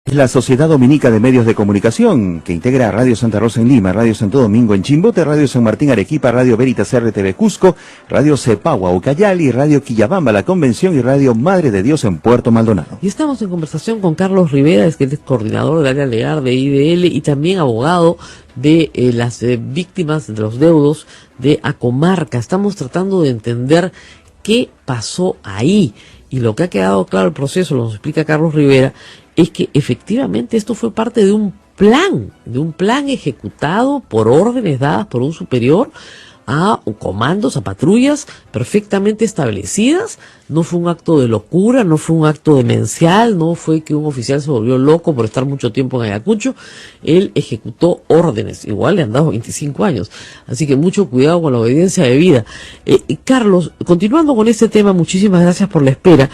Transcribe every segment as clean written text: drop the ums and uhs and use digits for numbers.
Es la Sociedad Dominica de Medios de Comunicación, que integra Radio Santa Rosa en Lima, Radio Santo Domingo en Chimbote, Radio San Martín Arequipa, Radio Veritas RTV Cusco, Radio Cepagua Ucayali, Radio Quillabamba La Convención y Radio Madre de Dios en Puerto Maldonado. Y estamos en conversación con Carlos Rivera, que es coordinador del área legal de IDL y también abogado de las víctimas de los deudos de Acomarca. Estamos tratando de entender qué pasó ahí. Y lo que ha quedado claro el proceso, lo nos explica Carlos Rivera, es que efectivamente esto fue parte de un plan ejecutado por órdenes dadas por un superior a comandos, a patrullas perfectamente establecidas. No fue un acto de locura, no fue un acto demencial, no fue que un oficial se volvió loco por estar mucho tiempo en Ayacucho. Él ejecutó órdenes, igual le han dado 25 años, así que mucho cuidado con la obediencia debida. Carlos, continuando con este tema, muchísimas gracias por la espera.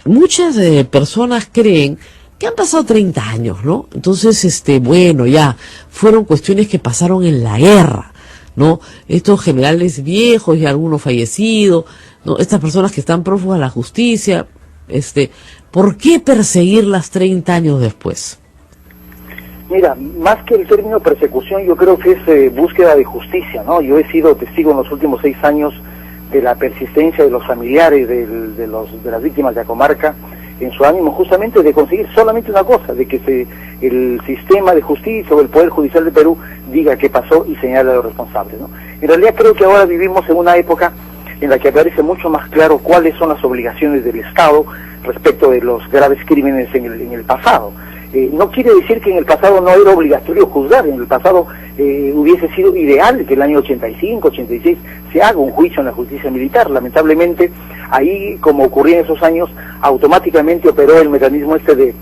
Muchas personas creen que han pasado 30 años, ¿no? Entonces, bueno, ya fueron cuestiones que pasaron en la guerra, ¿no? Estos generales viejos y algunos fallecidos, ¿no? Estas personas que están prófugas de la justicia, ¿por qué perseguirlas 30 años después? Mira, más que el término persecución, yo creo que es búsqueda de justicia, ¿no? Yo he sido testigo en los últimos 6 años de la persistencia de los familiares de las víctimas de Acomarca en su ánimo justamente de conseguir solamente una cosa, de que el sistema de justicia o el Poder Judicial de Perú diga qué pasó y señale a los responsables, ¿no? En realidad creo que ahora vivimos en una época en la que aparece mucho más claro cuáles son las obligaciones del Estado respecto de los graves crímenes en el pasado. No quiere decir que en el pasado no era obligatorio juzgar, en el pasado hubiese sido ideal que el año 85, 86 se haga un juicio en la justicia militar. Lamentablemente, ahí, como ocurría en esos años, automáticamente operó el mecanismo de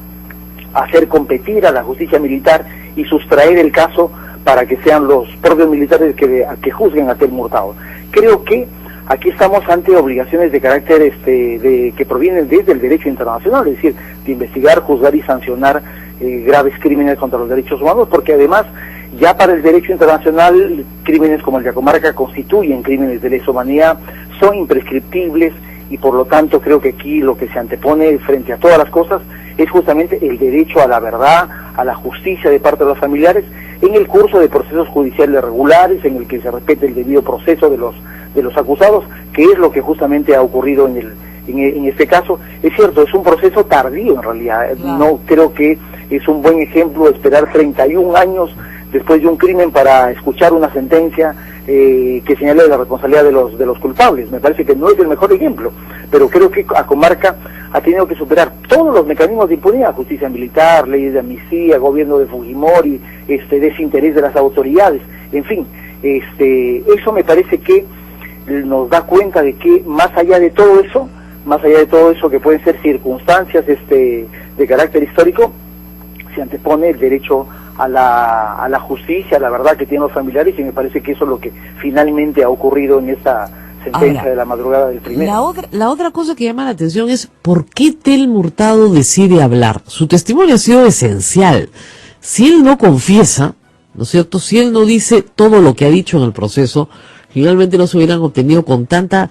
hacer competir a la justicia militar y sustraer el caso para que sean los propios militares que juzguen a Telmo Hurtado. Creo que aquí estamos ante obligaciones de carácter que provienen desde el derecho internacional, es decir, de investigar, juzgar y sancionar graves crímenes contra los derechos humanos, porque además ya para el derecho internacional crímenes como el de Acomarca constituyen crímenes de lesa humanidad, son imprescriptibles y por lo tanto creo que aquí lo que se antepone frente a todas las cosas es justamente el derecho a la verdad, a la justicia de parte de los familiares en el curso de procesos judiciales regulares, en el que se respete el debido proceso de los acusados, que es lo que justamente ha ocurrido en este caso. Es cierto, es un proceso tardío en realidad, no creo que es un buen ejemplo esperar 31 años después de un crimen para escuchar una sentencia que señale la responsabilidad de los culpables. Me parece que no es el mejor ejemplo, pero creo que Acomarca ha tenido que superar todos los mecanismos de impunidad, justicia militar, leyes de amnistía, gobierno de Fujimori, desinterés de las autoridades, en fin, eso me parece que nos da cuenta de que más allá de todo eso que pueden ser circunstancias de carácter histórico, se antepone el derecho a la justicia, a la verdad que tienen los familiares, y me parece que eso es lo que finalmente ha ocurrido en esta sentencia de la madrugada del primero. La otra cosa que llama la atención es ¿por qué Telmo Hurtado decide hablar? Su testimonio ha sido esencial. Si él no confiesa, ¿no es cierto?, si él no dice todo lo que ha dicho en el proceso, finalmente no se hubieran obtenido con tanta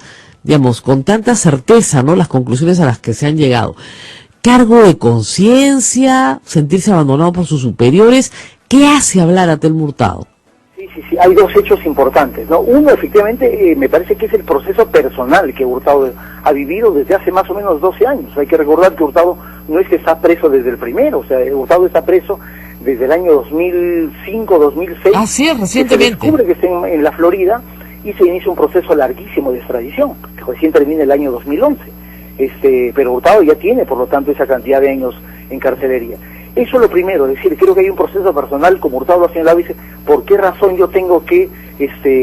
certeza, ¿no?, las conclusiones a las que se han llegado. Cargo de conciencia, sentirse abandonado por sus superiores, ¿qué hace hablar a Telmo Hurtado? Sí, hay dos hechos importantes, ¿no? Uno, efectivamente, me parece que es el proceso personal que Hurtado ha vivido desde hace más o menos 12 años. Hay que recordar que Hurtado no es que está preso desde el primero, o sea, Hurtado está preso desde el año 2005, 2006. Ah, sí, recientemente. Se descubre que está en la Florida y se inicia un proceso larguísimo de extradición, que recién termina el año 2011. Pero Hurtado ya tiene, por lo tanto, esa cantidad de años en carcelería. Eso es lo primero, es decir, creo que hay un proceso personal, como Hurtado lo ha señalado, dice, ¿por qué razón yo tengo que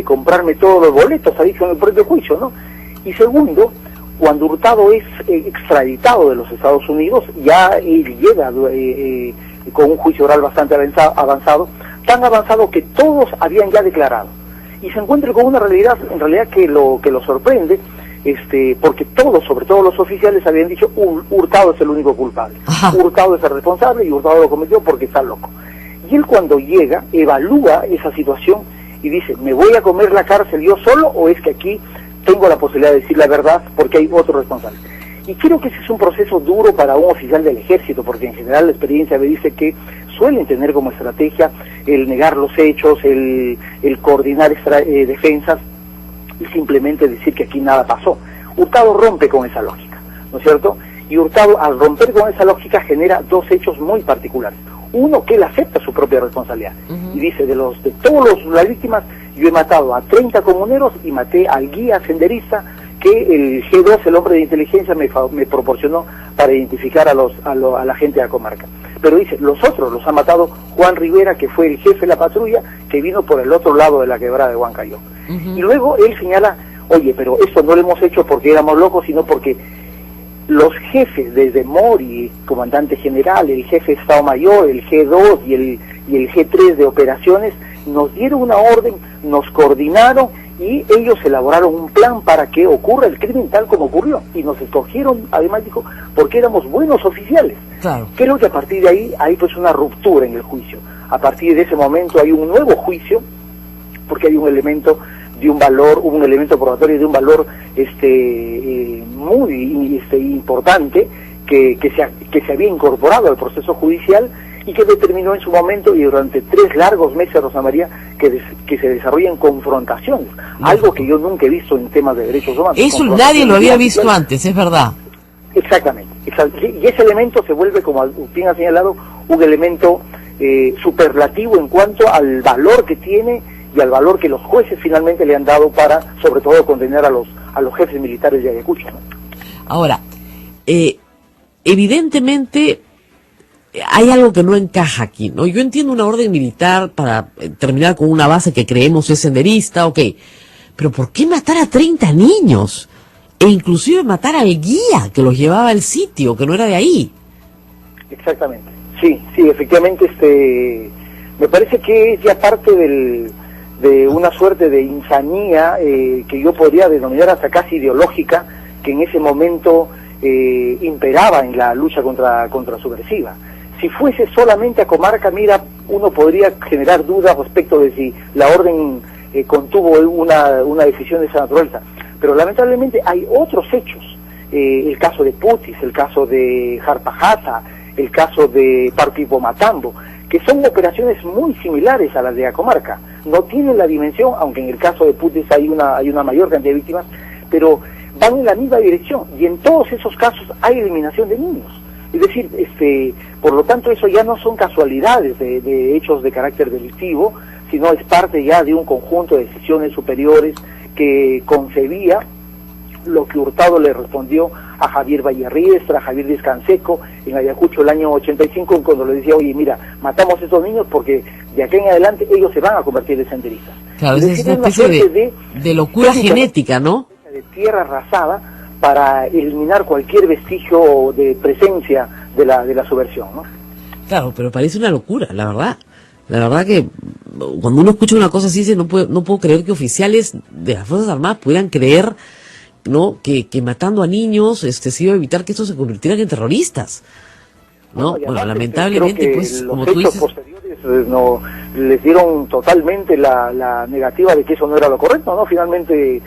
comprarme todos los boletos? Ha dicho en el propio juicio, ¿no? Y segundo, cuando Hurtado es extraditado de los Estados Unidos, ya él llega con un juicio oral bastante avanzado, tan avanzado que todos habían ya declarado. Y se encuentra con una realidad, en realidad, que lo sorprende, porque todos, sobre todo los oficiales, habían dicho Hurtado es el único culpable. Ajá. Hurtado es el responsable y Hurtado lo cometió porque está loco. Y él cuando llega, evalúa esa situación y dice, ¿me voy a comer la cárcel yo solo o es que aquí tengo la posibilidad de decir la verdad porque hay otro responsable? Y creo que ese es un proceso duro para un oficial del ejército, porque en general la experiencia me dice que suelen tener como estrategia el negar los hechos, el coordinar defensas y simplemente decir que aquí nada pasó. Hurtado rompe con esa lógica, ¿no es cierto? Y Hurtado, al romper con esa lógica, genera dos hechos muy particulares. Uno, que él acepta su propia responsabilidad y dice, de todas las víctimas, yo he matado a 30 comuneros y maté al guía senderista que el G2, el hombre de inteligencia, me proporcionó para identificar a la gente de la comarca. Pero dice, los otros los ha matado Juan Rivera, que fue el jefe de la patrulla, que vino por el otro lado de la quebrada de Huancayo. Y luego él señala, oye, pero esto no lo hemos hecho porque éramos locos, sino porque los jefes, desde Mori, comandante general, el jefe de Estado Mayor, el G2 y el G3 de operaciones, nos dieron una orden, nos coordinaron y ellos elaboraron un plan para que ocurra el crimen tal como ocurrió. Y nos escogieron, además dijo, porque éramos buenos oficiales. Claro. Creo que a partir de ahí hay pues una ruptura en el juicio. A partir de ese momento hay un nuevo juicio, porque hay un elemento de un valor, un elemento probatorio de un valor muy importante que se había incorporado al proceso judicial y que determinó en su momento y durante 3 largos meses, Rosa María, que se desarrollen confrontaciones, algo que yo nunca he visto en temas de derechos humanos. Eso nadie lo había visto antes, es verdad. Exactamente. Y ese elemento se vuelve, como bien ha señalado, un elemento superlativo en cuanto al valor que tiene y al valor que los jueces finalmente le han dado para, sobre todo, condenar a los jefes militares de Ayacucho, ¿no? Ahora, evidentemente hay algo que no encaja aquí, ¿no? Yo entiendo una orden militar para terminar con una base que creemos es senderista, ok, pero ¿por qué matar a 30 niños? E inclusive matar al guía que los llevaba al sitio, que no era de ahí. Exactamente, sí, efectivamente, me parece que es ya parte de una suerte de insanía que yo podría denominar hasta casi ideológica, que en ese momento imperaba en la lucha contra subversiva. Si fuese solamente a comarca, mira, uno podría generar dudas respecto de si la orden contuvo una decisión de esa naturaleza, pero lamentablemente hay otros hechos, el caso de Putis, el caso de Jarpajata, el caso de Parpipomatambo, que son operaciones muy similares a las de la comarca. No tienen la dimensión, aunque en el caso de Putis hay una mayor cantidad de víctimas, pero van en la misma dirección, y en todos esos casos hay eliminación de niños. Es decir, por lo tanto, eso ya no son casualidades de hechos de carácter delictivo, sino es parte ya de un conjunto de decisiones superiores que concebía lo que Hurtado le respondió a Javier Vallerriestra, a Javier Descanseco, en Ayacucho el año 85, cuando le decía, oye, mira, matamos a esos niños porque de aquí en adelante ellos se van a convertir en senderistas. Claro, es una especie de locura genética, ¿no? De tierra arrasada para eliminar cualquier vestigio de presencia de la subversión, ¿no? Claro, pero parece una locura, la verdad. La verdad que cuando uno escucha una cosa así, dice, no puedo creer que oficiales de las Fuerzas Armadas pudieran creer, ¿no?, que matando a niños se iba a evitar que estos se convirtieran en terroristas, ¿no? Bueno, lamentablemente, pues, como tú dices, posteriores no les dieron totalmente la negativa de que eso no era lo correcto, ¿no? Finalmente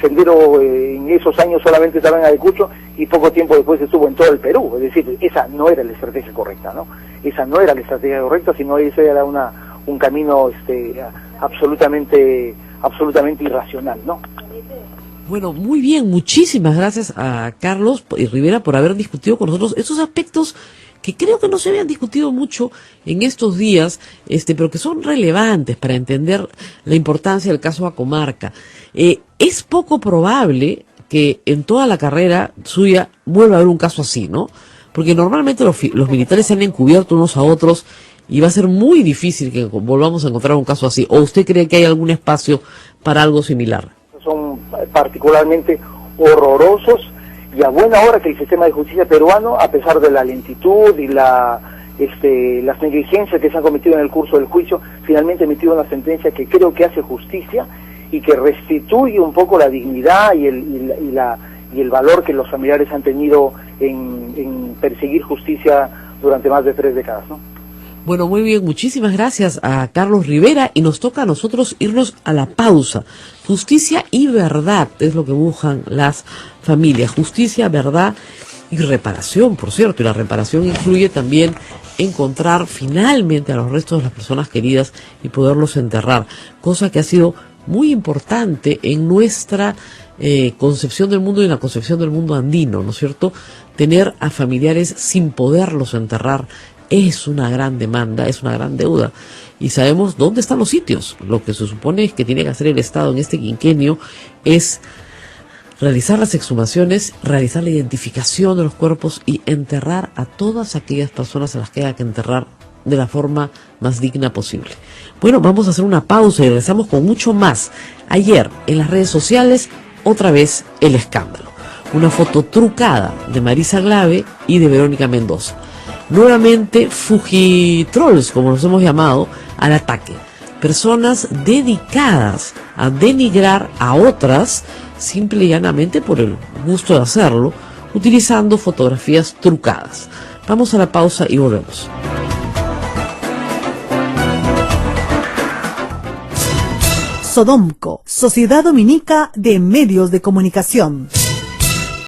Sendero en esos años solamente estaba en Ayacucho y poco tiempo después estuvo en todo el Perú. Es decir, esa no era la estrategia correcta, ¿no? Esa no era la estrategia correcta, sino ese era un camino absolutamente irracional, ¿no? Bueno, muy bien, muchísimas gracias a Carlos y Rivera por haber discutido con nosotros esos aspectos que creo que no se habían discutido mucho en estos días, pero que son relevantes para entender la importancia del caso Acomarca. Es poco probable que en toda la carrera suya vuelva a haber un caso así, ¿no? Porque normalmente los militares se han encubierto unos a otros y va a ser muy difícil que volvamos a encontrar un caso así. ¿O usted cree que hay algún espacio para algo similar? Son particularmente horrorosos, y a buena hora que el sistema de justicia peruano, a pesar de la lentitud y las negligencias que se han cometido en el curso del juicio, finalmente emitió una sentencia que creo que hace justicia y que restituye un poco la dignidad y el valor que los familiares han tenido en perseguir justicia durante más de 3 décadas, ¿no? Bueno, muy bien, muchísimas gracias a Carlos Rivera, y nos toca a nosotros irnos a la pausa. Justicia y verdad es lo que buscan las familias. Justicia, verdad y reparación, por cierto. Y la reparación incluye también encontrar finalmente a los restos de las personas queridas y poderlos enterrar, cosa que ha sido muy importante en nuestra concepción del mundo y en la concepción del mundo andino, ¿no es cierto? Tener a familiares sin poderlos enterrar es una gran demanda, es una gran deuda. Y sabemos dónde están los sitios. Lo que se supone que tiene que hacer el Estado en este quinquenio es realizar las exhumaciones, realizar la identificación de los cuerpos y enterrar a todas aquellas personas a las que haya que enterrar de la forma más digna posible. Bueno, vamos a hacer una pausa y regresamos con mucho más. Ayer, en las redes sociales, otra vez el escándalo. Una foto trucada de Marisa Glave y de Verónica Mendoza. Nuevamente, Fujitrolls, como los hemos llamado, al ataque. Personas dedicadas a denigrar a otras, simple y llanamente por el gusto de hacerlo, utilizando fotografías trucadas. Vamos a la pausa y volvemos. Sodomco, Sociedad Dominica de Medios de Comunicación.